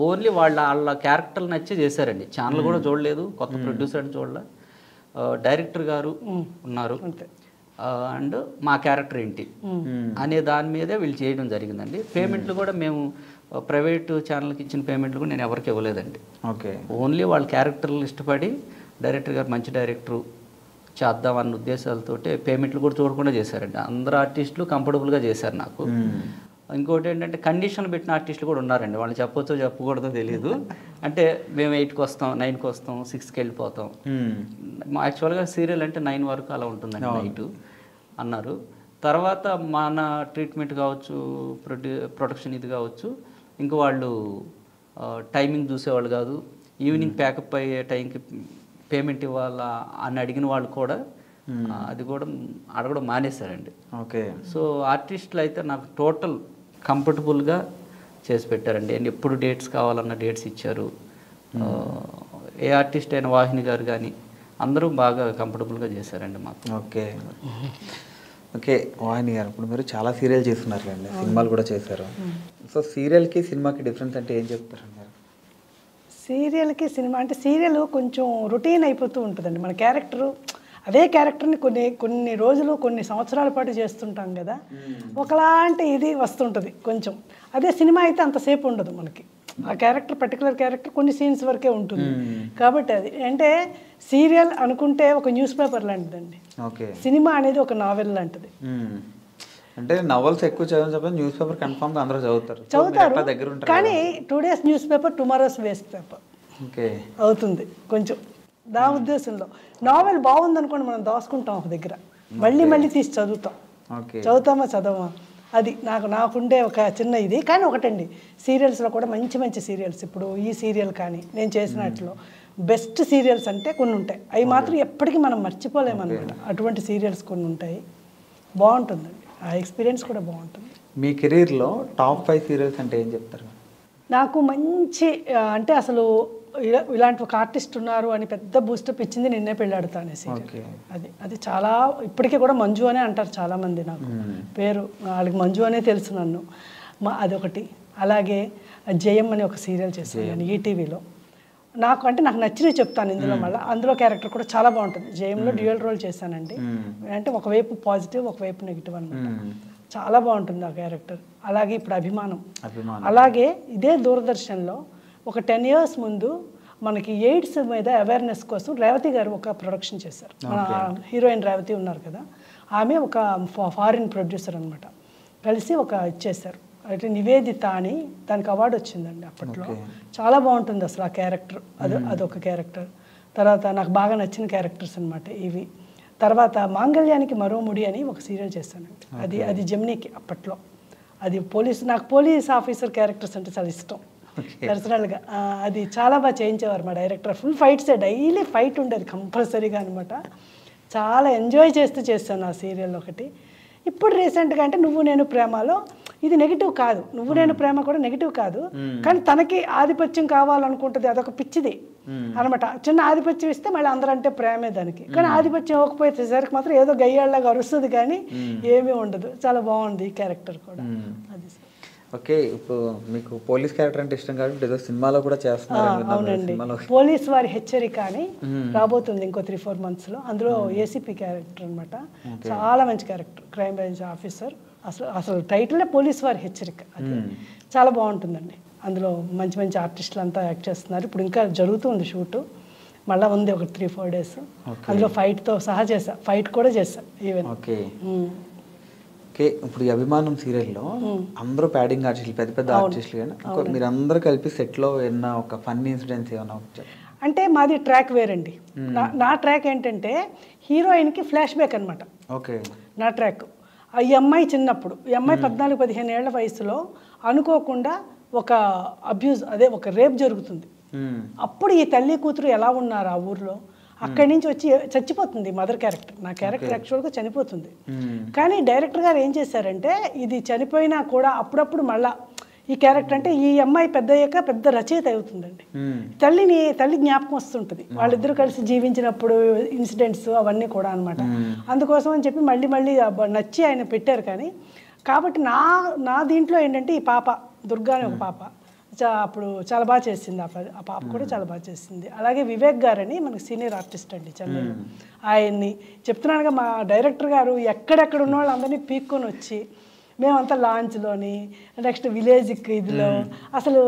Speaker 3: ఓన్లీ వాళ్ళ క్యారెక్టర్లు నచ్చి చేశారండి. ఛానల్ కూడా చూడలేదు, కొత్త ప్రొడ్యూసర్ అని చూడలే. డైరెక్టర్ గారు ఉన్నారు అండ్ మా క్యారెక్టర్ ఏంటి అనే దాని మీదే వీళ్ళు చేయడం జరిగిందండి. పేమెంట్లు కూడా మేము ప్రైవేట్ ఛానల్కి ఇచ్చిన పేమెంట్లు కూడా నేను ఎవరికి ఇవ్వలేదండి.
Speaker 1: ఓకే,
Speaker 3: ఓన్లీ వాళ్ళ క్యారెక్టర్లు ఇష్టపడి డైరెక్టర్ గారు మంచి డైరెక్టరు చేద్దాం అన్న ఉద్దేశాలతోటి పేమెంట్లు కూడా చూడకుండా చేశారండి. అందరు ఆర్టిస్టులు కంఫర్టబుల్గా చేశారు నాకు. ఇంకోటి ఏంటంటే కండిషన్లు పెట్టిన ఆర్టిస్టులు కూడా ఉన్నారండి. వాళ్ళు చెప్పొచ్చో చెప్పకూడదో తెలియదు. అంటే మేము 8కి వస్తాం, 9కి వస్తాం, 6కి వెళ్ళిపోతాం. యాక్చువల్గా సీరియల్ అంటే 9 వరకు అలా ఉంటుందండి నైటు అన్నారు. తర్వాత మన ట్రీట్మెంట్ కావచ్చు, ప్రొడక్షన్ ఇది కావచ్చు, ఇంకా వాళ్ళు టైమింగ్ చూసేవాళ్ళు కాదు. ఈవినింగ్ ప్యాకప్ అయ్యే టైంకి పేమెంట్ ఇవ్వాలా అని అడిగిన వాళ్ళు కూడా అది కూడా అడగడం మానేశారండి.
Speaker 1: ఓకే,
Speaker 3: సో ఆర్టిస్టులు అయితే నాకు టోటల్ కంఫర్టబుల్గా చేసి పెట్టారండి. అండ్ ఎప్పుడు డేట్స్ కావాలన్న డేట్స్ ఇచ్చారు. ఏ ఆర్టిస్ట్ అయినా వాహిని గారు కానీ అందరూ బాగా కంఫర్టబుల్గా చేశారండి మాకు.
Speaker 1: ఓకే ఓకే వాహిని గారు, ఇప్పుడు మీరు చాలా సీరియల్ చేస్తున్నారు అండి, సినిమాలు కూడా చేశారు. సో సీరియల్కి సినిమాకి డిఫరెన్స్ అంటే ఏం చెప్తారండి?
Speaker 2: సీరియల్కి సినిమా అంటే సీరియల్ కొంచెం రొటీన్ అయిపోతూ ఉంటుందండి. మన క్యారెక్టరు అదే క్యారెక్టర్ని కొన్ని రోజులు కొన్ని సంవత్సరాల పాటు చేస్తుంటాం కదా, ఒకలాంటి ఇది వస్తుంటుంది కొంచెం. అదే సినిమా అయితే అంతసేపు ఉండదు మనకి. ఆ క్యారెక్టర్ పర్టికులర్ క్యారెక్టర్ కొన్ని సీన్స్ వరకే ఉంటుంది కాబట్టి అది అంటే సీరియల్ అనుకుంటే ఒక న్యూస్ పేపర్ లాంటిదండి.
Speaker 1: ఓకే,
Speaker 2: సినిమా అనేది ఒక నావెల్ లాంటిది.
Speaker 1: అంటే నవల్స్ ఎక్కువ చదవని న్యూస్ పేపర్ కన్ఫర్మ్గా అందరూ
Speaker 2: చదువుతారు
Speaker 1: దగ్గర ఉంటారు
Speaker 2: కానీ 2 days news paper, tomorrow's waste paper
Speaker 1: okay
Speaker 2: అవుతుంది కొంచెం. నా ఉద్దేశంలో నావెల్ బాగుందనుకోండి మనం దాచుకుంటాం ఒక దగ్గర, మళ్ళీ తీసి చదువుతాం. చదువుతామా చదవమా అది నాకుండే ఒక చిన్న ఇది. కానీ ఒకటండి, సీరియల్స్లో కూడా మంచి సీరియల్స్, ఇప్పుడు ఈ సీరియల్ కానీ నేను చేసినట్లు బెస్ట్ సీరియల్స్ అంటే కొన్ని ఉంటాయి. అవి మాత్రం ఎప్పటికీ మనం మర్చిపోలేమన్నమాట. అటువంటి సీరియల్స్ కొన్ని ఉంటాయి, బాగుంటుందండి. ఆ ఎక్స్పీరియన్స్ కూడా బాగుంటుంది.
Speaker 1: మీ కెరీర్లో టాప్ 5 సీరియల్స్ అంటే ఏం చెప్తారు?
Speaker 2: నాకు మంచి అంటే అసలు ఇలాంటి ఒక ఆర్టిస్ట్ ఉన్నారు అని పెద్ద బూస్టప్ ఇచ్చింది నిన్నే పెళ్ళాడుతా అనేసి. అది చాలా ఇప్పటికీ కూడా మంజు అనే అంటారు చాలామంది. నాకు పేరు వాళ్ళకి మంజు అనే తెలుసు నన్ను. అదొకటి. అలాగే జయం అని ఒక సీరియల్ చేశాను నేను ఈటీవీలో. నాకు నచ్చినవి చెప్తాను ఇందులో. మళ్ళీ అందులో క్యారెక్టర్ కూడా చాలా బాగుంటుంది. జయంలో డ్యూయల్ రోల్ చేశానండి. అంటే ఒకవైపు పాజిటివ్, ఒకవైపు నెగిటివ్ అనమాట. చాలా బాగుంటుంది ఆ క్యారెక్టర్. అలాగే ఇప్పుడు అభిమానం. అలాగే ఇదే దూరదర్శన్లో ఒక 10 years ముందు మనకి ఎయిడ్స్ మీద అవేర్నెస్ కోసం రేవతి గారు ఒక ప్రొడక్షన్ చేశారు. మన హీరోయిన్ రేవతి ఉన్నారు కదా, ఆమె ఒక ఫారిన్ ప్రొడ్యూసర్ అనమాట. కలిసి ఒక ఇచ్చేశారు. అయితే నివేదిత అని, దానికి అవార్డు వచ్చిందండి అప్పట్లో. చాలా బాగుంటుంది అసలు ఆ క్యారెక్టర్. అదొక క్యారెక్టర్. తర్వాత నాకు బాగా నచ్చిన క్యారెక్టర్స్ అనమాట ఇవి. తర్వాత మాంగళ్యానికి మరో ముడి అని ఒక సీరియల్ చేశానండి. అది జెమినీకి అప్పట్లో. అది నాకు పోలీస్ ఆఫీసర్ క్యారెక్టర్స్ అంటే చాలా ఇష్టం పర్సనల్గా. అది చాలా బాగా చేయించేవారు మా డైరెక్టర్. ఫుల్ ఫైట్సే, డైలీ ఫైట్ ఉండేది కంపల్సరీగా అనమాట. చాలా ఎంజాయ్ చేస్తూ చేస్తాను ఆ సీరియల్ ఒకటి. ఇప్పుడు రీసెంట్గా అంటే నువ్వు నేను ప్రేమలో ఇది నెగిటివ్ కాదు, నువ్వు నేను ప్రేమ కూడా నెగిటివ్ కాదు, కానీ తనకి ఆధిపత్యం కావాలనుకుంటుంది, అదొక పిచ్చిది అనమాట. చిన్న ఆధిపత్యం ఇస్తే మళ్ళీ అందరంటే ప్రేమే దానికి, కానీ ఆధిపత్యం ఇవ్వకపోయేసరికి మాత్రం ఏదో గయ్యాళ్ళగా అరుస్తుంది కానీ ఏమీ ఉండదు. చాలా బాగుంది ఈ క్యారెక్టర్ కూడా. అది
Speaker 1: ఓకే, ఇప్పుడు మీకు పోలీస్ క్యారెక్టర్ అంటే ఇష్టం కాబట్టి ఏదో సినిమాలో కూడా చేస్తున్నారు.
Speaker 2: అవునండి, పోలీస్ వారి హెచ్చరిక అని రాబోతుంది ఇంకో 3-4 monthsలో. అందులో ఏసీపీ క్యారెక్టర్ అనమాట. చాలా మంచి క్యారెక్టర్, క్రైమ్ బ్రాంచ్ ఆఫీసర్. అసలు టైటిలే పోలీస్ వారి హెచ్చరిక. అది చాలా బాగుంటుందండి. అందులో మంచి ఆర్టిస్టులు అంతా యాక్ట్ చేస్తున్నారు. ఇప్పుడు ఇంకా జరుగుతుంది షూటు, మళ్ళీ ఉంది ఒక 3-4 days. అందులో ఫైట్తో సహా చేశా, ఫైట్ కూడా చేశా ఈవెన్.
Speaker 1: ఓకే, ఇప్పుడు ఈ అభిమానం సీరియల్లో అందరూ ప్యాడింగ్ ఆర్టిస్టులు, పెద్ద ఆర్టిస్టులు, కానీ మీరు అందరూ కలిపి సెట్లో ఏమన్నా ఒక ఫన్నీ ఇన్సిడెంట్స్ ఏమన్నా?
Speaker 2: అంటే మాది ట్రాక్ వేరండి. నా ట్రాక్ ఏంటంటే హీరోయిన్కి ఫ్లాష్ బ్యాక్ అనమాట.
Speaker 1: ఓకే,
Speaker 2: నా ట్రాక్ ఈ అమ్మాయి చిన్నప్పుడు, ఈ అమ్మాయి 14-15 ఏళ్ల వయసులో అనుకోకుండా ఒక అబ్యూజ్, ఒక రేప్ జరుగుతుంది అప్పుడు ఈ తల్లి కూతురు ఎలా ఉన్నారు ఆ ఊర్లో, అక్కడి నుంచి వచ్చి చచ్చిపోతుంది మదర్ క్యారెక్టర్, నా క్యారెక్టర్ యాక్చువల్గా చనిపోతుంది. కానీ డైరెక్టర్ గారు ఏం చేశారంటే ఇది చనిపోయినా కూడా అప్పుడప్పుడు మళ్ళా ఈ క్యారెక్టర్ అంటే ఈ అమ్మాయి పెద్ద అయ్యాక పెద్ద రచయిత అవుతుందండి. తల్లి జ్ఞాపకం వస్తుంటుంది, వాళ్ళిద్దరూ కలిసి జీవించినప్పుడు ఇన్సిడెంట్స్ అవన్నీ కూడా అనమాట. అందుకోసం అని చెప్పి మళ్ళీ మళ్ళీ నచ్చి ఆయన పెట్టారు. కానీ కాబట్టి నా దీంట్లో ఏంటంటే ఈ పాప దుర్గా అనే ఒక పాప అప్పుడు చాలా బాగా చేసింది, ఆ పాప కూడా చాలా బాగా చేసింది. అలాగే వివేక్ గారని మనకి సీనియర్ ఆర్టిస్ట్ అండి చెన్నైలో, ఆయన్ని చెప్తున్నానుగా మా డైరెక్టర్ గారు ఎక్కడెక్కడ ఉన్న వాళ్ళందరినీ పీక్కొని వచ్చి మేమంతా లాంచ్లోని నెక్స్ట్ విలేజ్కి ఇదిలో అసలు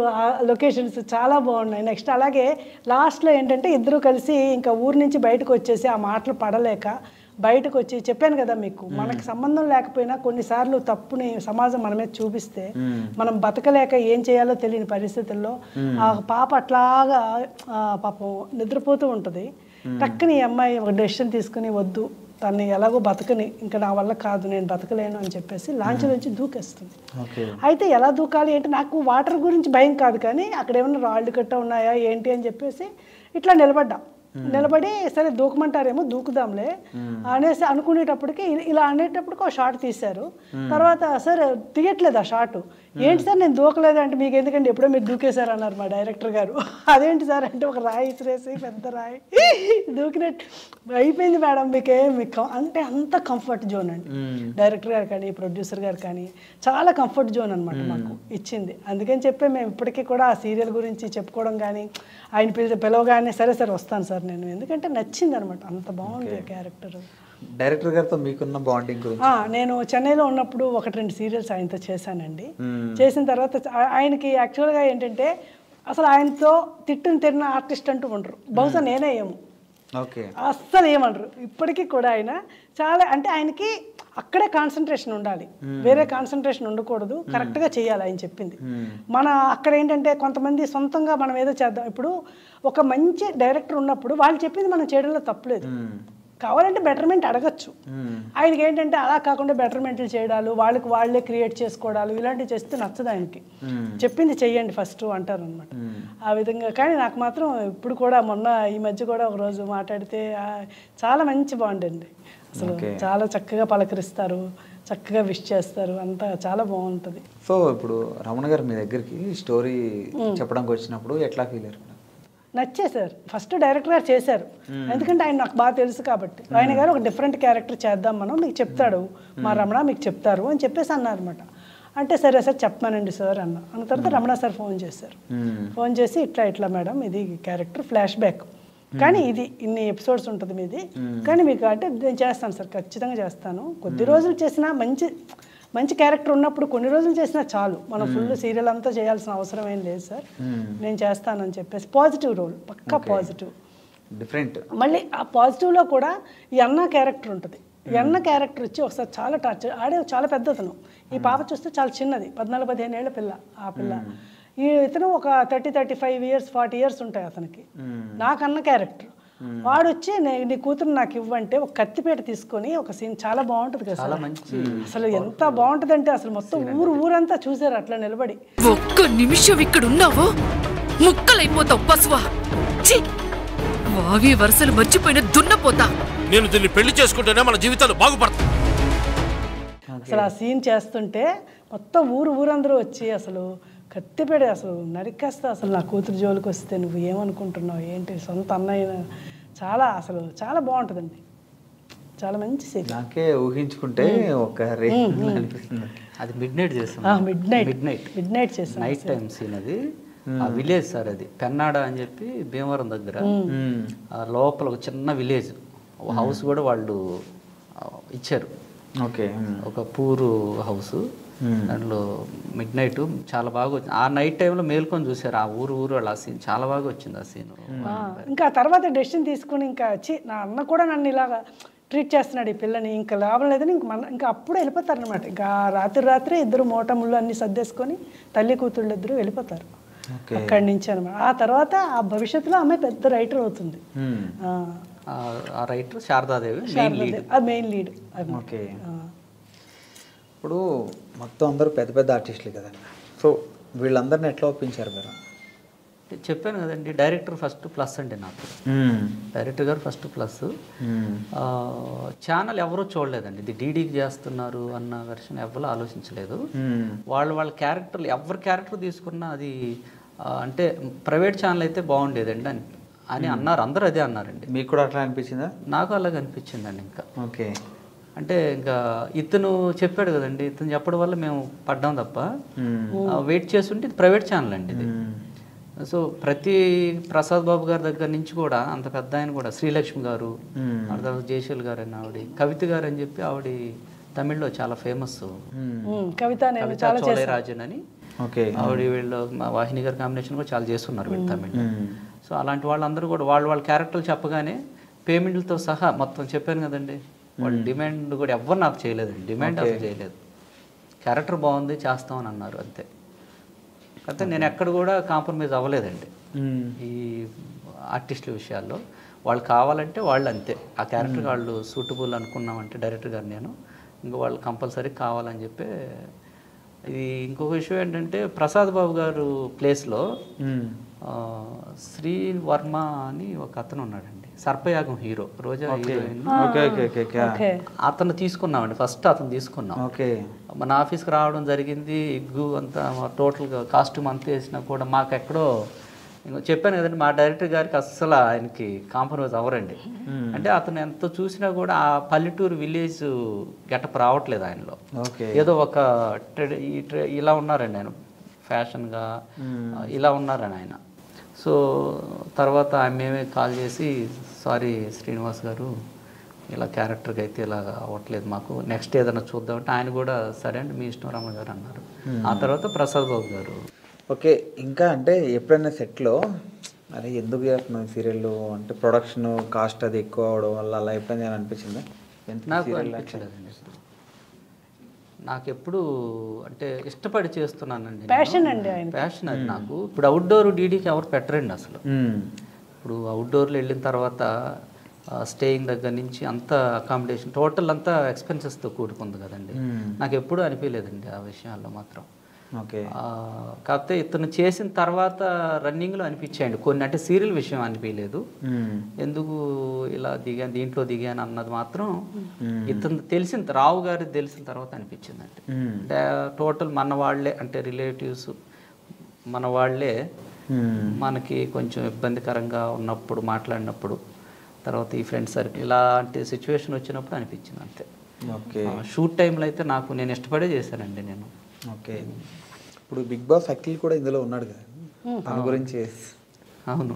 Speaker 2: లొకేషన్స్ చాలా బాగున్నాయి. నెక్స్ట్ అలాగే లాస్ట్లో ఏంటంటే ఇద్దరు కలిసి ఇంకా ఊరి నుంచి బయటకు వచ్చేసి ఆ మాటలు పడలేక బయటకు వచ్చి చెప్పాను కదా మీకు, మనకు సంబంధం లేకపోయినా కొన్నిసార్లు తప్పుని సమాజం మన మీద చూపిస్తే మనం బతకలేక ఏం చేయాలో తెలియని పరిస్థితుల్లో ఆ పాప అట్లాగా పాపం నిద్రపోతూ ఉంటుంది. టక్కని ఈ అమ్మాయి ఒక డెసిషన్ తీసుకుని వద్దు తన్ని ఎలాగో బతకని ఇంకా నా వల్ల కాదు నేను బతకలేను అని చెప్పేసి లాంచ్ నుంచి దూకేస్తుంది. అయితే ఎలా దూకాలి ఏంటి నాకు వాటర్ గురించి భయం కాదు, కానీ అక్కడ ఏమైనా రాళ్ళు కట్ట ఉన్నాయా ఏంటి అని చెప్పేసి ఇట్లా నిలబడి సరే దూకమంటారేమో దూకుదాంలే అనేసి అనుకునేటప్పటికి ఇలా అనేటప్పటికి ఒక షాట్ తీశారు. తర్వాత సార్ తీయట్లేదు ఆ షాట్, ఏంటి సార్ నేను దూకలేదు అంటే మీకు ఎందుకంటే ఎప్పుడో మీరు దూకేశారు అన్నారు మా డైరెక్టర్ గారు. అదేంటి సార్ అంటే ఒక రాయి ఇసిరేసి పెద్ద రాయి దూకినట్టు అయిపోయింది మేడం మీకు అంటే అంత కంఫర్ట్ జోన్ అండి డైరెక్టర్ గారు కానీ ప్రొడ్యూసర్ గారు కానీ చాలా కంఫర్ట్ జోన్ అనమాట మాకు ఇచ్చింది. అందుకని చెప్పి మేము ఇప్పటికీ కూడా ఆ సీరియల్ గురించి చెప్పుకోవడం కానీ ఆయన పిలవగానే సరే వస్తాను సార్ నేను, ఎందుకంటే నచ్చింది అనమాట, అంత బాగుంది ఆ క్యారెక్టర్.
Speaker 1: డైరెక్టర్ గారితో మీకున్న బాండింగ్ గురించి?
Speaker 2: నేను చెన్నైలో ఉన్నప్పుడు 1-2 సీరియల్స్ ఆయనతో చేశానండి. చేసిన తర్వాత ఆయనకి యాక్చువల్గా ఏంటంటే అసలు ఆయనతో తిట్టిన ఆర్టిస్ట్ అంటూ ఉండరు, బహుశా నేనే ఏమో అస్సలు ఏమనరు ఇప్పటికీ కూడా. ఆయన చాలా అంటే ఆయనకి అక్కడే కాన్సన్ట్రేషన్ ఉండాలి, వేరే కాన్సన్ట్రేషన్ ఉండకూడదు, కరెక్ట్గా చేయాలి ఆయన చెప్పింది. మన అక్కడ ఏంటంటే కొంతమంది సొంతంగా మనం ఏదో చేద్దాం, ఇప్పుడు ఒక మంచి డైరెక్టర్ ఉన్నప్పుడు వాళ్ళు చెప్పింది మనం చేయడంలో తప్పులేదు, కావాలంటే బెటర్మెంట్ అడగచ్చు. ఆయనకి ఏంటంటే అలా కాకుండా బెటర్మెంట్లు చేయడాలు వాళ్ళే క్రియేట్ చేసుకోవడాలు ఇలాంటివి చేస్తే నచ్చదు ఆయనకి. చెప్పింది చెయ్యండి ఫస్ట్ అంటారు అనమాట ఆ విధంగా. కానీ నాకు మాత్రం ఇప్పుడు కూడా మొన్న ఈ మధ్య కూడా ఒక రోజు మాట్లాడితే చాలా మంచి బాగుండండి, అసలు చాలా చక్కగా పలకరిస్తారు, చక్కగా విష్ చేస్తారు, అంతా చాలా బాగుంటుంది.
Speaker 1: సో ఇప్పుడు రమణ గారు మీ దగ్గరికి స్టోరీ చెప్పడానికి వచ్చినప్పుడు ఎట్లా ఫీల్ అయ్యారు?
Speaker 2: నచ్చేసారు. ఫస్ట్ డైరెక్టర్ గారు చేశారు, ఎందుకంటే ఆయన నాకు బాగా తెలుసు కాబట్టి. ఆయన గారు ఒక డిఫరెంట్ క్యారెక్టర్ చేద్దాం మనం, మీకు చెప్తాడు మా రమణ మీకు చెప్తారు అని చెప్పేసి అన్నారు అనమాట. అంటే సరే సార్ చెప్పానండి సార్ అన్న తర్వాత రమణ సార్ ఫోన్ చేశారు. ఫోన్ చేసి ఇట్లా మేడం ఇది క్యారెక్టర్ ఫ్లాష్ బ్యాక్, కానీ ఇది ఇన్ని ఎపిసోడ్స్ ఉంటుంది మీది, కానీ మీకు అంటే నేను చేస్తాను సార్, ఖచ్చితంగా చేస్తాను. కొద్ది రోజులు చేసినా మంచి క్యారెక్టర్ ఉన్నప్పుడు కొన్ని రోజులు చేసినా చాలు, మనం ఫుల్ సీరియల్ అంతా చేయాల్సిన అవసరం ఏం లేదు సార్, నేను చేస్తానని చెప్పేసి పాజిటివ్ రోల్, పక్కా పాజిటివ్ డిఫరెంట్. మళ్ళీ ఆ పాజిటివ్లో కూడా ఈ అన్న క్యారెక్టర్ ఉంటుంది. ఈ అన్న క్యారెక్టర్ వచ్చి ఒకసారి చాలా టార్చర్ ఆడే, చాలా పెద్దతను. ఈ పాప చూస్తే చాలా చిన్నది, 14-15 ఏళ్ల పిల్ల ఆ పిల్ల. ఇతను ఒక 30-35 ఇయర్స్ 40 ఇయర్స్ ఉంటాయి అతనికి. నాకన్న క్యారెక్టర్ వాడు వచ్చి నీ కూతురు నాకు ఇవ్వంటే ఒక కత్తిపేట తీసుకొని ఒక సీన్ చాలా బాగుంటుంది కదా సార్, అసలు ఎంత బాగుంటుంది అంటే అసలు మొత్తం ఊరంతా చూసారు అట్లా నిలబడి.
Speaker 4: ఒక్క నిమిషం ఇక్కడ ఉన్నావో ముక్కలైపోతావు పశువా, వావి వరుసలు మర్చిపోయిన దున్నపోతా.
Speaker 5: నేను దీన్ని పెళ్లి చేసుకుంటేనే మన జీవితాలు బాగుపడతాయి.
Speaker 2: అసలు ఆ సీన్ చేస్తుంటే మొత్తం ఊరందరూ వచ్చి అసలు కత్తిపేడ అసలు నరికేస్తా, అసలు నా కూతురు జోలికి వస్తే నువ్వు ఏమనుకుంటున్నావు ఏంటి సొంత అన్నయ్య, చాలా బాగుంటుందండి, చాలా మంచి సీన్.
Speaker 1: నాకే ఊహించుకుంటే ఒక అనిపిస్తుంది.
Speaker 3: అది మిడ్ నైట్ చేస్తాం,
Speaker 2: మిడ్ నైట్ చేస్తాం,
Speaker 3: నైట్ టైం సీన్. అది ఆ విలేజ్ సార్, అది పెన్నాడ అని చెప్పి భీమవరం దగ్గర లోపల ఒక చిన్న విలేజ్ హౌస్ కూడా వాళ్ళు ఇచ్చారు. ఒక పూరు హౌస్, దాంట్లో మిడ్ నైట్ చాలా బాగా వచ్చింది. ఆ నైట్ టైంలో మేల్కొని చూసారు ఆ ఊరు వాళ్ళు, ఆ సీన్ చాలా బాగా వచ్చింది ఆ సీన్.
Speaker 2: ఇంకా తర్వాత డెసిషన్ తీసుకుని ఇంకా నా అన్న కూడా నన్ను ఇలాగా ట్రీట్ చేస్తున్నాడు ఈ పిల్లని, ఇంకా లాభం లేదని ఇంకా అప్పుడు వెళ్ళిపోతారు అనమాట. ఇంకా రాత్రి ఇద్దరు మోటముళ్ళు అన్ని సర్దేసుకొని తల్లి కూతుళ్ళు ఇద్దరు వెళ్ళిపోతారు అక్కడి నుంచి అనమాట. ఆ తర్వాత ఆ భవిష్యత్తులో ఆమె పెద్ద రైటర్ అవుతుంది.
Speaker 3: ఆ writer Sharada Devi
Speaker 2: main lead.
Speaker 1: Okay, ఇప్పుడు మొత్తం అందరూ పెద్ద ఆర్టిస్టులు కదండి, సో వీళ్ళందరినీ ఎట్లా ఒప్పించారు మీరు?
Speaker 3: చెప్పాను కదండి, డైరెక్టర్ ఫస్ట్ ప్లస్ అండి నాకు. డైరెక్టర్ గారు ఫస్ట్ ప్లస్. ఛానల్ ఎవరూ చూడలేదండి, ఇది డీడీకి చేస్తున్నారు అన్న వెర్షన్ ఎవరు ఆలోచించలేదు. వాళ్ళ క్యారెక్టర్లు ఎవరి క్యారెక్టర్ తీసుకున్నా అది అంటే ప్రైవేట్ ఛానల్ అయితే బాగుండేదండి అని అన్నారు, అందరూ అదే అన్నారండి.
Speaker 1: మీకు కూడా అట్లా అనిపించిందా?
Speaker 3: నాకు అలాగే అనిపించిందండి. ఇంకా
Speaker 1: ఓకే,
Speaker 3: అంటే ఇంకా ఇతను చెప్పాడు కదండి, ఇతను చెప్పడం వల్ల మేము పడ్డాం తప్ప వెయిట్ చేస్తుంటే ఇది ప్రైవేట్ ఛానల్ అండి ఇది. సో ప్రతి ప్రసాద్ బాబు గారి దగ్గర నుంచి కూడా అంత పెద్ద ఆయన కూడా శ్రీలక్ష్మి గారు, ఆ తర్వాత జయశీల్ గారు అని ఆవిడ, కవిత గారు అని చెప్పి ఆవిడ తమిళ్లో చాలా ఫేమస్,
Speaker 2: కవిత
Speaker 3: చోళరాజన్ అని. ఆవిడ వీళ్ళు వాహిని గారి కాంబినేషన్ కూడా చాలా చేస్తున్నారు వీళ్ళు తమిళ్లో. సో అలాంటి వాళ్ళందరూ కూడా వాళ్ళ క్యారెక్టర్లు చెప్పగానే పేమెంట్లతో సహా మొత్తం చెప్పాను కదండి, వాళ్ళు డిమాండ్ కూడా ఎవ్వరు నాకు చేయలేదండి, డిమాండ్ అసలు చేయలేదు. క్యారెక్టర్ బాగుంది చేస్తామని అన్నారు అంతే. అయితే నేను ఎక్కడ కూడా కాంప్రమైజ్ అవ్వలేదండి ఈ ఆర్టిస్టుల విషయాల్లో. వాళ్ళు కావాలంటే వాళ్ళు అంతే, ఆ క్యారెక్టర్ వాళ్ళు సూటబుల్ అనుకున్నామంటే డైరెక్టర్ గారు నేను ఇంకా వాళ్ళు కంపల్సరీ కావాలని చెప్పి. ఇది ఇంకొక విషయం ఏంటంటే ప్రసాద్ బాబు గారు ప్లేస్లో శ్రీ వర్మ అని ఒక అతను ఉన్నాడండి, సర్పయాగం హీరో, రోజా హీరోయిన్. అతను తీసుకున్నామండి, ఫస్ట్ అతను తీసుకున్నాం. మన ఆఫీస్కి రావడం జరిగింది, ఇగ్గు అంతా టోటల్గా కాస్ట్యూమ్ అంతా వేసినా కూడా మాకు ఎక్కడో చెప్పాను కదండి, మా డైరెక్టర్ గారికి అస్సలు ఆయనకి కాంప్రమైజ్ అవ్వరండి. అంటే అతను ఎంత చూసినా కూడా ఆ పల్లెటూరు విలేజ్ గెటప్ రావట్లేదు ఆయనలో. ఏదో ఒక ఇలా ఉన్నారండి ఆయన, ఫ్యాషన్గా ఇలా ఉన్నారని ఆయన. సో తర్వాత మేమే కాల్ చేసి, సారీ శ్రీనివాస్ గారు ఇలా క్యారెక్టర్కి అయితే ఇలా అవ్వట్లేదు, మాకు నెక్స్ట్ ఏదైనా చూద్దామంటే ఆయన కూడా సరే అండి మీ ఇష్టం రమణ గారు అన్నారు. ఆ తర్వాత ప్రసాద్ బాబు గారు.
Speaker 1: ఓకే, ఇంకా అంటే ఎప్పుడైనా సెట్లో అరే ఎందుకు చేస్తున్నాం సీరియల్ అంటే ప్రొడక్షన్ కాస్ట్ అది ఎక్కువ అవడం వల్ల అలా ఎప్పుడైనా అనిపించిందా?
Speaker 3: నాకు అనిపించలేదండి, నాకు ఎప్పుడు అంటే ఇష్టపడి చేస్తున్నానండి,
Speaker 2: ప్యాషన్ అండి,
Speaker 3: ప్యాషన్ అది నాకు. ఇప్పుడు అవుట్డోర్ డీడీకి ఎవరు పెట్టరండి అసలు. ఇప్పుడు అవుట్డోర్లో వెళ్ళిన తర్వాత స్టేయింగ్ దగ్గర నుంచి అంత అకామిడేషన్ టోటల్ అంతా ఎక్స్పెన్సెస్తో కూడుకుంది కదండి. నాకు ఎప్పుడూ అనిపించలేదండి ఆ విషయాల్లో మాత్రం.
Speaker 1: ఓకే,
Speaker 3: కాకపోతే ఇతను చేసిన తర్వాత రన్నింగ్లో అనిపించాయండి కొన్ని, అంటే సీరియల్ విషయం అనిపించలేదు, ఎందుకు ఇలా దిగాను దీంట్లో దిగాను అన్నది మాత్రం ఇతను తెలిసిన రావు గారి తెలిసిన తర్వాత అనిపించిందండి. అంటే టోటల్ మన వాళ్ళే, అంటే రిలేటివ్స్ మన వాళ్ళే మనకి కొంచెం ఇబ్బందికరంగా ఉన్నప్పుడు మాట్లాడినప్పుడు, తర్వాత ఈ ఫ్రెండ్స్ సర్కిల్ ఇలాంటి సిచ్యువేషన్ వచ్చినప్పుడు అనిపించింది అంతే.
Speaker 1: ఓకే,
Speaker 3: షూట్ టైంలో అయితే నేను ఇష్టపడే చేశానండి నేను.
Speaker 1: ఓకే, ఇప్పుడు బిగ్ బాస్ అఖిల్ కూడా ఇందులో ఉన్నాడు కదా, దాని గురించి.
Speaker 3: అవును,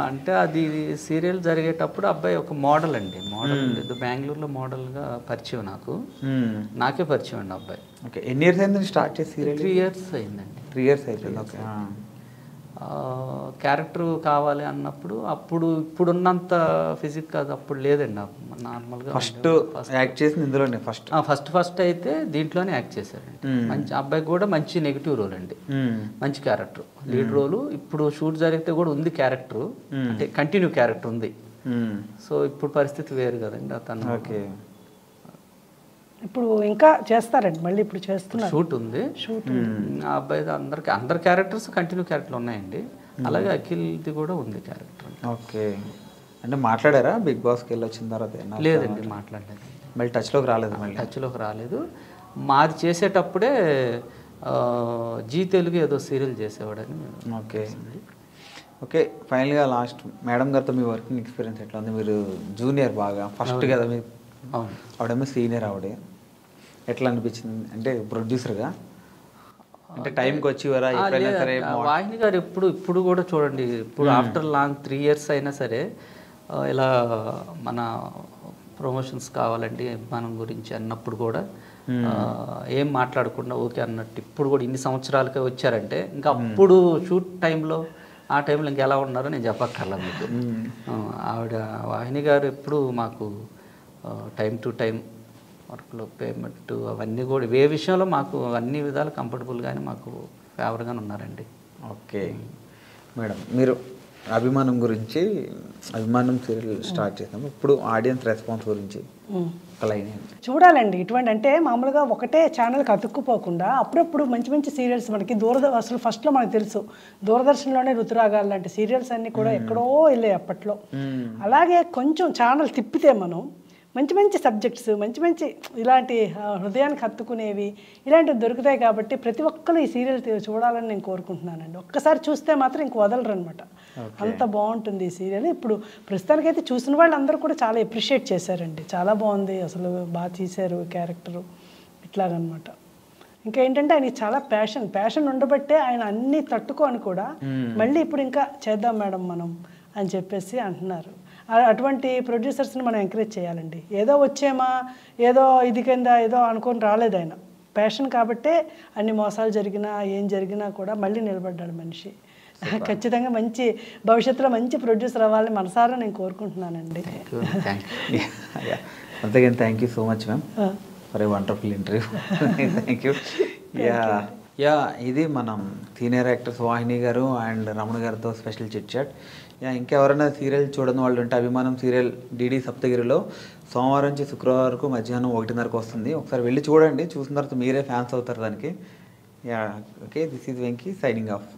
Speaker 3: అంటే అది సీరియల్ జరిగేటప్పుడు అబ్బాయి ఒక మోడల్ అండి, మోడల్ ఏదో బెంగళూరులో మోడల్గా పరిచయం నాకే పరిచయం అండి అబ్బాయి.
Speaker 1: ఓకే, ఎన్ని ఇయర్స్ అయింది స్టార్ట్ చేసి సీరియల్?
Speaker 3: 3 years అయిందండి.
Speaker 1: 3 years అయిపోయింది. ఓకే,
Speaker 3: క్యారెక్టర్ కావాలి అన్నప్పుడు అప్పుడు ఇప్పుడున్నంత ఫిజిక్ కాదు, అప్పుడు లేదండి నార్మల్గా.
Speaker 1: ఫస్ట్ యాక్ట్ చేసింది ఇందులోనే
Speaker 3: ఫస్ట్ అయితే దీంట్లోనే యాక్ట్ చేశారండి. మంచి అబ్బాయికి కూడా మంచి నెగిటివ్ రోల్ అండి, మంచి క్యారెక్టర్, లీడ్ రోలు. ఇప్పుడు షూట్ జరిగితే కూడా ఉంది క్యారెక్టర్, అంటే కంటిన్యూ క్యారెక్టర్ ఉంది. సో ఇప్పుడు పరిస్థితి వేరు కదండి అతను.
Speaker 1: ఓకే,
Speaker 2: ఇప్పుడు ఇంకా చేస్తారండి మళ్ళీ, ఇప్పుడు చేస్తున్నారు,
Speaker 3: షూట్ ఉంది. ఆ అబ్బాయి అందరి క్యారెక్టర్స్ కంటిన్యూ క్యారెక్టర్లు ఉన్నాయండి, అలాగే అఖిల్ది కూడా ఉంది క్యారెక్టర్.
Speaker 1: ఓకే, అంటే మాట్లాడారా బిగ్ బాస్కి వెళ్ళి వచ్చిన తర్వాత?
Speaker 3: లేదండి, మాట్లాడలేదు.
Speaker 1: మళ్ళీ టచ్లోకి రాలేదు?
Speaker 3: టచ్లోకి రాలేదు. మాది చేసేటప్పుడే జీ తెలుగు ఏదో సీరియల్ చేసేవాడని.
Speaker 1: ఓకే, ఓకే, ఫైనల్గా లాస్ట్ మేడం గారితో మీ వర్కింగ్ ఎక్స్పీరియన్స్ ఎట్లా ఉంది? మీరు జూనియర్ బాగా ఫస్ట్ కదా మీరు, ఆవిడేమో సీనియర్, ఆవిడే ఎట్లా అనిపించింది అంటే ప్రొడ్యూసర్గా? అంటే టైంకి వచ్చి
Speaker 3: వాహిని గారు ఇప్పుడు కూడా చూడండి, ఇప్పుడు ఆఫ్టర్ లాంగ్ 3 years అయినా సరే ఇలా మన ప్రమోషన్స్ కావాలండి మనం గురించి అన్నప్పుడు కూడా ఏం మాట్లాడకుండా ఓకే అన్నట్టు ఇప్పుడు కూడా ఇన్ని సంవత్సరాలకే వచ్చారంటే ఇంకా అప్పుడు షూట్ టైంలో ఆ టైంలో ఇంకెలా ఉన్నారో నేను చెప్పక్కర్లా మీకు. ఆవిడ వాహిని గారు ఎప్పుడు మాకు టైం టు టైం వర్క్లో పేమెంట్ అవన్నీ కూడా ఏ విషయంలో మాకు అన్ని విధాలు కంఫర్టబుల్గానే మాకు ఫేవర్గానే ఉన్నారండి.
Speaker 1: ఓకే మేడం, మీరు అభిమానం గురించి, అభిమానం సీరియల్ స్టార్ట్ చేసాము. ఇప్పుడు ఆడియన్స్ రెస్పాన్స్ గురించి ఒక లైన్ ఏంటి?
Speaker 2: చూడాలండి ఇటువంటి, అంటే మామూలుగా ఒకటే ఛానల్కి అతుక్కుపోకుండా అప్పుడప్పుడు మంచి మంచి సీరియల్స్ మనకి అసలు ఫస్ట్లో మనకు తెలుసు దూరదర్శన్లోనే ఋతురాగాలు లాంటి సీరియల్స్ అన్నీ కూడా ఎక్కడో వెళ్ళాయి అప్పట్లో. అలాగే కొంచెం ఛానల్ తిప్పితే మనం మంచి మంచి సబ్జెక్ట్స్, మంచి మంచి ఇలాంటి హృదయానికి హత్తుకునేవి ఇలాంటివి దొరుకుతాయి. కాబట్టి ప్రతి ఒక్కరు ఈ సీరియల్ చూడాలని నేను కోరుకుంటున్నానండి. ఒక్కసారి చూస్తే మాత్రం ఇంక వదలరు అనమాట, అంత బాగుంటుంది ఈ సీరియల్. ఇప్పుడు ప్రస్తుతానికైతే చూసిన వాళ్ళు అందరూ కూడా చాలా ఎప్రిషియేట్ చేశారండి, చాలా బాగుంది, అసలు బాగా తీశారు క్యారెక్టరు ఇట్లాగనమాట. ఇంకా ఏంటంటే ఆయనకి చాలా ప్యాషన్ ఉండబట్టే ఆయన అన్నీ తట్టుకొని కూడా మళ్ళీ ఇప్పుడు ఇంకా చేద్దాం మేడం మనం అని చెప్పేసి అంటున్నారు. అటువంటి ప్రొడ్యూసర్స్ని మనం ఎంకరేజ్ చేయాలండి. ఏదో వచ్చేమా, ఏదో ఇది కింద ఏదో అనుకొని రాలేదు ఆయన, ప్యాషన్ కాబట్టే అన్ని మోసాలు జరిగినా ఏం జరిగినా కూడా మళ్ళీ నిలబడ్డాడు మనిషి. ఖచ్చితంగా మంచి భవిష్యత్తులో మంచి ప్రొడ్యూసర్ అవ్వాలని మనసారా నేను కోరుకుంటున్నానండి.
Speaker 1: అంతేగాని thank you so much ma'am for a wonderful interview. Thank you. Yeah ఇది మనం సీనియర్ యాక్టర్స్ వాహిని గారు అండ్ రమణ గారితో స్పెషల్ చిట్ చాట్. ఇంకెవరైనా సీరియల్ చూడని వాళ్ళు ఉంటే అభిమానం సీరియల్ డీడీ సప్తగిరిలో సోమవారం నుంచి శుక్రవారం వరకు మధ్యాహ్నం 1:30కు వస్తుంది. ఒకసారి వెళ్ళి చూడండి, చూసిన తర్వాత మీరే ఫ్యాన్స్ అవుతారు దానికి. Yeah okay, this is Venky signing off.